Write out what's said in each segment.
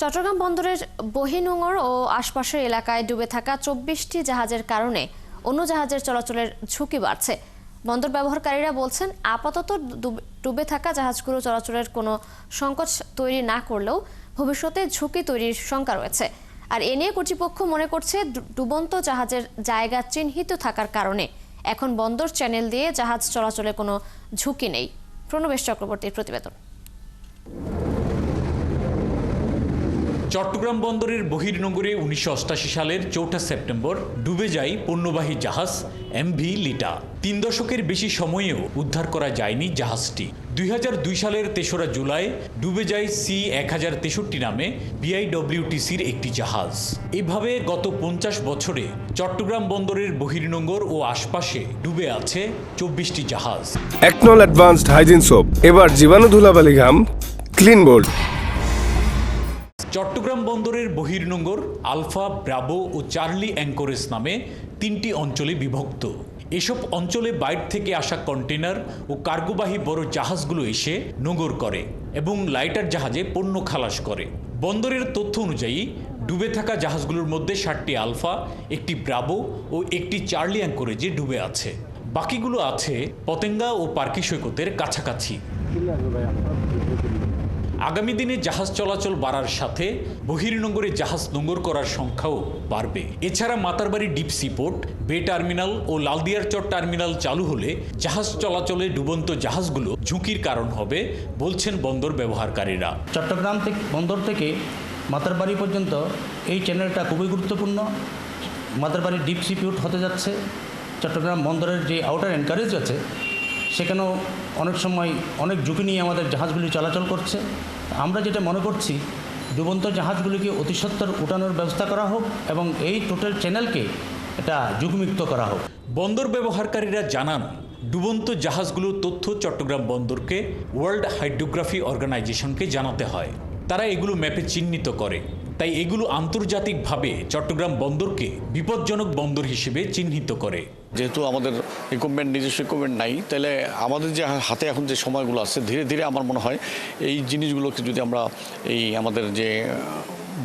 চট্টগ্রাম বন্দরের বহিনোঙর ও আশপাশের এলাকায় ডুবে থাকা ২৪টি জাহাজের কারণে অন্য জাহাজের চলাচলের ঝুঁকি বাড়ছে। বন্দর ব্যবহারকারীরা বলছেন, আপাতত ডুবে থাকা জাহাজগুলো চলাচলের কোনো সংকট তৈরি না করলেও ভবিষ্যতে ঝুঁকি তৈরির শঙ্কা রয়েছে। আর এ নিয়ে কর্তৃপক্ষ মনে করছে, ডুবন্ত জাহাজের জায়গা চিহ্নিত থাকার কারণে এখন বন্দর চ্যানেল দিয়ে জাহাজ চলাচলে কোনো ঝুঁকি নেই। প্রণবেশ চক্রবর্তীর প্রতিবেদন। চট্টগ্রাম বন্দরের বহির্নোঙরে ১৯৮৮ সালের ৪ সেপ্টেম্বর ডুবে যায় পণ্যবাহী জাহাজ এমভি লিটা। ৩ দশকের বেশি সময়েও উদ্ধার করা যায়নি জাহাজটি। ২০০২ সালের ৩রা জুলাই ডুবে যায় C-১০৬৩ নামে বিআইডব্লিউটিসির একটি জাহাজ। এভাবে গত ৫০ বছরে চট্টগ্রাম বন্দরের বহির্নোঙর ও আশপাশে ডুবে আছে ২৪টি জাহাজ। একনল অ্যাডভান্সড হাইজিন সোপ, এবার জীবাণু ধুলাবালি ঘাম ক্লিন বোল্ড। চট্টগ্রাম বন্দরের বহির্নোঙর আলফা, ব্রাভো ও চার্লি অ্যাঙ্করেজ নামে ৩টি অঞ্চলে বিভক্ত। এসব অঞ্চলে বাইরে থেকে আসা কন্টেনার ও কার্গোবাহী বড় জাহাজগুলো এসে নোঙর করে এবং লাইটার জাহাজে পণ্য খালাস করে। বন্দরের তথ্য অনুযায়ী ডুবে থাকা জাহাজগুলোর মধ্যে 7টি আলফা, একটি ব্রাভো ও একটি চার্লি অ্যাঙ্করেজে ডুবে আছে। বাকিগুলো আছে পতেঙ্গা ও পার্কি সৈকতের কাছাকাছি। আগামী দিনে জাহাজ চলাচল বাড়ার সাথে বহির্নোঙরে জাহাজ নোঙর করার সংখ্যাও বাড়বে। এছাড়া মাতারবাড়ি ডিপ সিপোর্ট, বে টার্মিনাল ও লালদিয়ারচর টার্মিনাল চালু হলে জাহাজ চলাচলে ডুবন্ত জাহাজগুলো ঝুঁকির কারণ হবে বলছেন বন্দর ব্যবহারকারীরা। চট্টগ্রাম থেকে বন্দর থেকে মাতারবাড়ি পর্যন্ত এই চ্যানেলটা খুবই গুরুত্বপূর্ণ। মাতারবাড়ি ডিপ সিপোর্ট হতে যাচ্ছে। চট্টগ্রাম বন্দরের যে আউটার এনকারেজ আছে সেখানেও অনেক সময় অনেক ঝুঁকি নিয়ে আমাদের জাহাজগুলি চলাচল করছে। আমরা যেটা মনে করছি, ডুবন্ত জাহাজগুলিকে অতি সত্বর উঠানোর ব্যবস্থা করা হোক এবং এই টোটাল চ্যানেলকে এটা ঝুঁকিমুক্ত করা হোক। বন্দর ব্যবহারকারীরা জানান, ডুবন্ত জাহাজগুলোর তথ্য চট্টগ্রাম বন্দরকে ওয়ার্ল্ড হাইড্রোগ্রাফি অর্গানাইজেশনকে জানাতে হয়। তারা এগুলো ম্যাপে চিহ্নিত করে, তাই এগুলো আন্তর্জাতিকভাবে চট্টগ্রাম বন্দরকে বিপজ্জনক বন্দর হিসেবে চিহ্নিত করে। যেহেতু আমাদের ইকুইপমেন্ট, নিজস্ব ইকুইপমেন্ট নাই, তাহলে আমাদের যে হাতে এখন যে সময়গুলো আছে, ধীরে ধীরে আমার মনে হয় এই জিনিসগুলোকে যদি আমরা এই আমাদের যে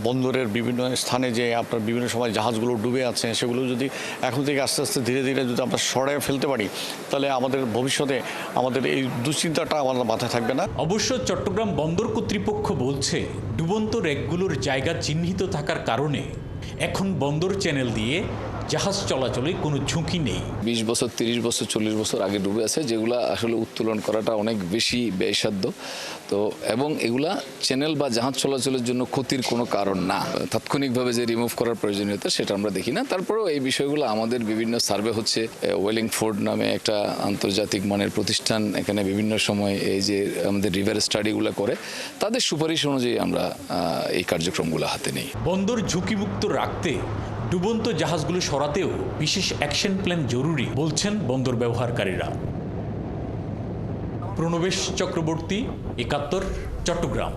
বন্দরের বিভিন্ন স্থানে যে আপনার বিভিন্ন সময় জাহাজগুলো ডুবে আছে সেগুলো যদি এখন থেকে আস্তে আস্তে ধীরে ধীরে যদি আমরা সরাই ফেলতে পারি, তাহলে আমাদের ভবিষ্যতে আমাদের এই দুশ্চিন্তাটা আমাদের মাথায় থাকবে না। অবশ্য চট্টগ্রাম বন্দর কর্তৃপক্ষ বলছে, ডুবন্ত রেকগুলোর জায়গা চিহ্নিত থাকার কারণে এখন বন্দর চ্যানেল দিয়ে জাহাজ চলাচলে কোনো ঝুঁকি নেই। ২০ বছর, ৩০ বছর, 40 বছর আগে ডুবে আছে, যেগুলো আসলে উত্তোলন করাটা অনেক বেশি ব্যয়সাধ্য। তো এবং এগুলা চ্যানেল বা জাহাজ চলাচলের জন্য ক্ষতির কোনো কারণ না। তাৎক্ষণিকভাবে যে রিমুভ করার প্রয়োজনীয়তা সেটা আমরা দেখি না। তারপরেও এই বিষয়গুলো আমাদের বিভিন্ন সার্ভে হচ্ছে। ওয়েলিংফোর্ড নামে একটা আন্তর্জাতিক মানের প্রতিষ্ঠান এখানে বিভিন্ন সময় এই যে আমাদের রিভার স্টাডিগুলো করে, তাদের সুপারিশ অনুযায়ী আমরা এই কার্যক্রমগুলো হাতে নিই। বন্দর ঝুঁকিমুক্ত রাখতে ডুবন্ত জাহাজগুলো সরাতেও বিশেষ অ্যাকশন প্ল্যান জরুরি বলছেন বন্দর ব্যবহারকারীরা। প্রণবেশ চক্রবর্তী, ৭১, চট্টগ্রাম।